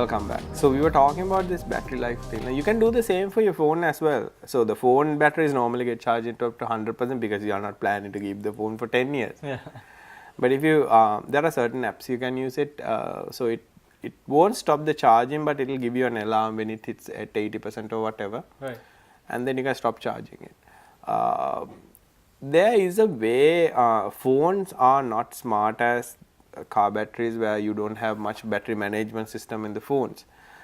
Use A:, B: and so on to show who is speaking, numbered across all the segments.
A: I'll come back. So we were talking about this battery life thing. You can do the same for your phone as well. So the phone batteries normally get charged into up to 100% because you are not planning to keep the phone for 10 years.
B: Yeah.
A: But if you, there are certain apps you can use it. So it won't stop the charging, but it will give you an alarm when it hits at 80% or whatever.
B: Right.
A: And then you can stop charging it. There is a way, phones are not smart as car batteries where you don't have much battery management system in the phones.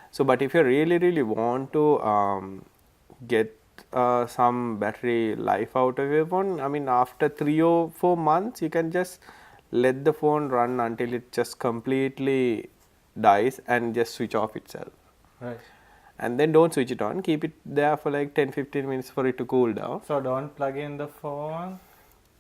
A: So, but if you really want to get some battery life out of your phone, I mean after 3 or 4 months you can just let the phone run until it just completely dies and just switch off itself.
B: Right.
A: And then don't switch it on, keep it there for like 10-15 minutes for it to cool down.
B: So don't plug in the phone,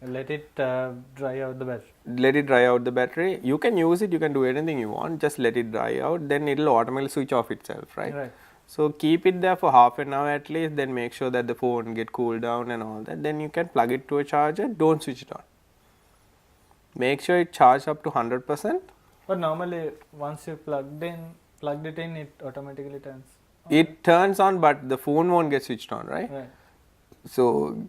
B: let it dry out the battery.
A: Let it dry out the battery. You can use it, you can do anything you want, just let it dry out, then it will automatically switch off itself, right?
B: Right.
A: So keep it there for half an hour at least, then make sure that the phone get cooled down and all that. Then you can plug it to a charger, don't switch it on. Make sure it charged up to 100%.
B: But normally once you plugged it in, it automatically turns on.
A: It turns on, but the phone won't get switched on, right?
B: Right.
A: So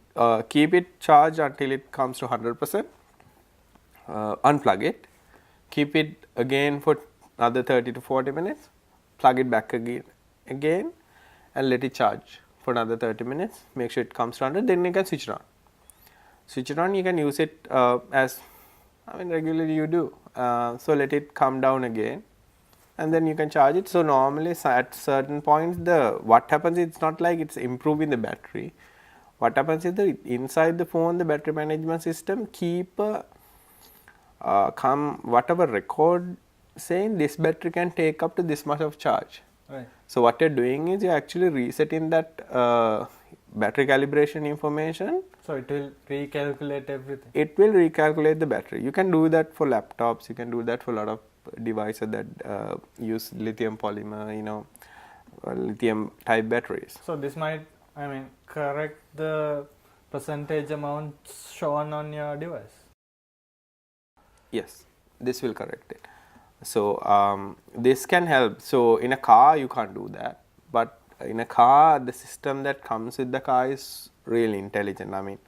A: keep it charged until it comes to 100%. Unplug it. Keep it again for another 30 to 40 minutes. Plug it back again, and let it charge for another 30 minutes. Make sure it comes to 100. Then you can switch it on. Switch it on. You can use it as, I mean, regularly you do. So let it come down again, and then you can charge it. So normally at certain points, what happens is it's not like it's improving the battery. What happens is inside the phone, the battery management system keep whatever record saying this battery can take up to this much of charge.
B: Right.
A: So what you're doing is you're actually resetting that battery calibration information.
B: So it will recalculate everything.
A: It will recalculate the battery. You can do that for laptops. You can do that for a lot of devices that use lithium polymer, lithium type batteries.
B: So this might, correct the percentage amount shown on your device.
A: Yes, this will correct it. So this can help. So in a car you can't do that, but in a car the system that comes with the car is really intelligent. I mean,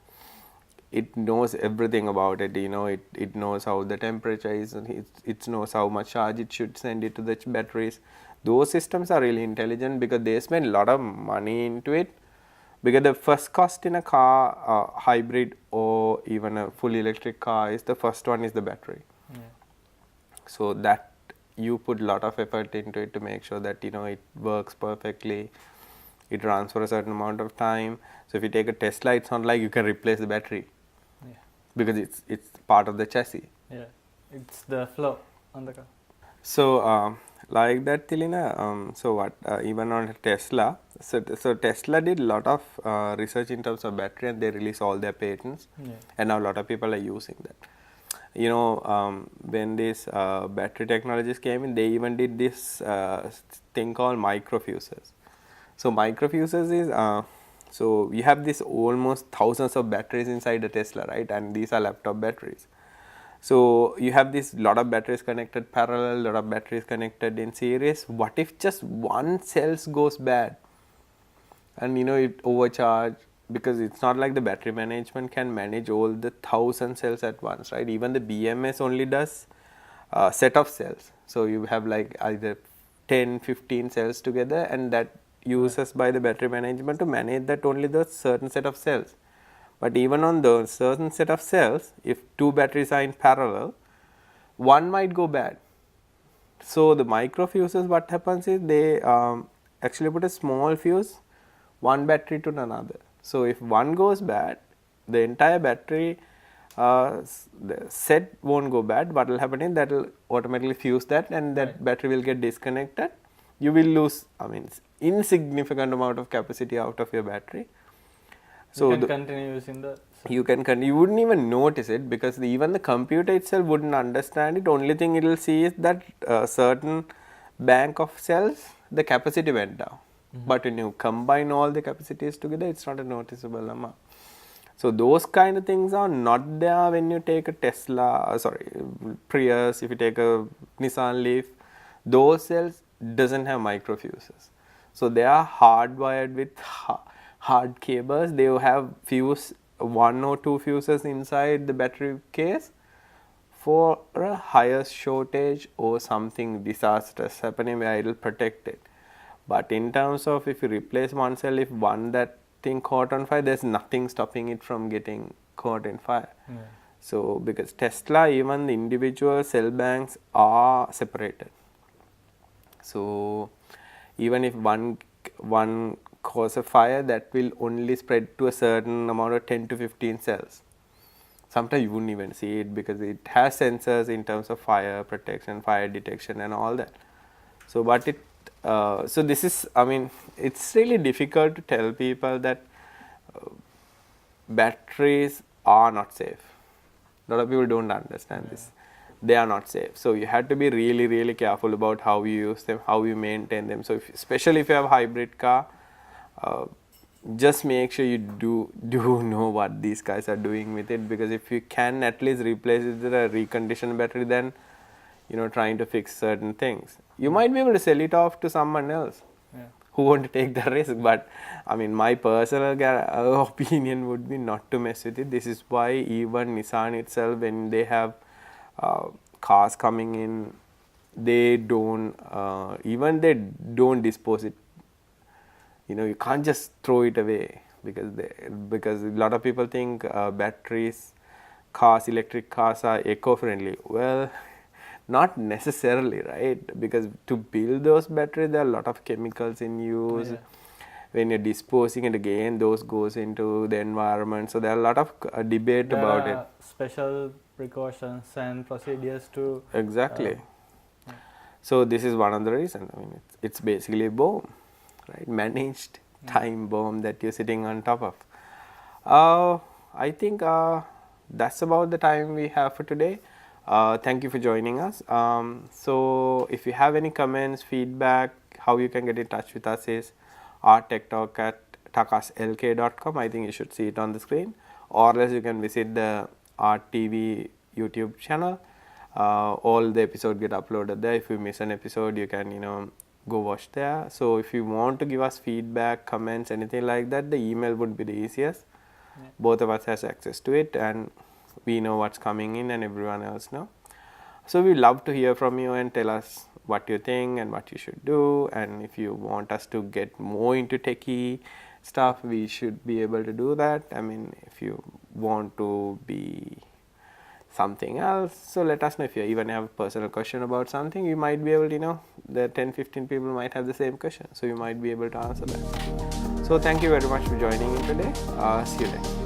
A: it knows everything about it. It knows how the temperature is, and it knows how much charge it should send it to the batteries. Those systems are really intelligent because they spend a lot of money into it. Because the first cost in a car, hybrid or even a fully electric car, is the first one is the battery.
B: Yeah.
A: So that you put a lot of effort into it to make sure that it works perfectly. It runs for a certain amount of time. So if you take a Tesla, it's not like you can replace the battery.
B: Yeah.
A: Because it's part of the chassis.
B: Yeah. It's the flow on the car.
A: So like that, Tilina. So what? Even on Tesla. So Tesla did a lot of research in terms of battery, and they released all their patents.
B: Yeah.
A: And now a lot of people are using that. When these battery technologies came in, they even did this thing called microfuses. So microfuses is so you have this almost thousands of batteries inside a Tesla, right? And these are laptop batteries. So you have this lot of batteries connected parallel, lot of batteries connected in series. What if just one cell goes bad and it overcharge? Because it's not like the battery management can manage all the 1,000 cells at once, right? Even the BMS only does a set of cells. So you have like either 10, 15 cells together, and that uses by the battery management to manage that only the certain set of cells. But even on the certain set of cells, if two batteries are in parallel, one might go bad. So the microfuses, what happens is they actually put a small fuse, one battery to another. So if one goes bad, the entire battery the set won't go bad. What will happen is that will automatically fuse that, and that battery will get disconnected. You will lose, insignificant amount of capacity out of your battery. So
B: you can continue using the.
A: You can continue. You wouldn't even notice it because even the computer itself wouldn't understand it. Only thing it will see is that certain bank of cells, the capacity went down. But when you combine all the capacities together, it's not a noticeable amount. So those kind of things are not there when you take a Tesla, Prius, if you take a Nissan Leaf. Those cells doesn't have microfuses. So they are hardwired with hard cables. They will have fuse, 1 or 2 fuses inside the battery case for a higher shortage or something disastrous happening where it will protect it. But in terms of if you replace one cell, if one that thing caught on fire, there's nothing stopping it from getting caught in fire.
B: Yeah.
A: So because Tesla, even the individual cell banks are separated. So even if one cause a fire, that will only spread to a certain amount of 10 to 15 cells. Sometimes you wouldn't even see it because it has sensors in terms of fire protection, fire detection and all that. So but it so this is, I mean, it's really difficult to tell people that batteries are not safe. A lot of people don't understand this. They are not safe. So you have to be really, really careful about how you use them, how you maintain them. So especially if you have a hybrid car, just make sure you do know what these guys are doing with it, because if you can at least replace it with a reconditioned battery, then trying to fix certain things, you might be able to sell it off to someone else who won't take the risk. But I mean, my personal opinion would be not to mess with it. This is why even Nissan itself, when they have cars coming in, they don't dispose it. You can't just throw it away, because a lot of people think electric cars are eco-friendly. Well, not necessarily, right? Because to build those batteries, there are a lot of chemicals in use. When you're disposing it again, those goes into the environment. So there are a lot of debate about it.
B: Special precautions and procedures to
A: exactly. So this is one of the reasons. I mean, it's basically a bomb, right? Managed time bomb that you're sitting on top of. I think that's about the time we have for today. Thank you for joining us. So if you have any comments, feedback, how you can get in touch with us is arttechtalk@takaslk.com. I think you should see it on the screen, or else you can visit the Art TV YouTube channel. All the episodes get uploaded there. If you miss an episode, you can go watch there. So if you want to give us feedback, comments, anything like that, the email would be the easiest. Both of us has access to it, and we know what's coming in and everyone else know. So we love to hear from you and tell us what you think and what you should do. And if you want us to get more into techie stuff, we should be able to do that. I mean, if you want to be something else, so let us know. If you even have a personal question about something, you might be able to, the 10-15 people might have the same question, so you might be able to answer that. So thank you very much for joining in today. See you next.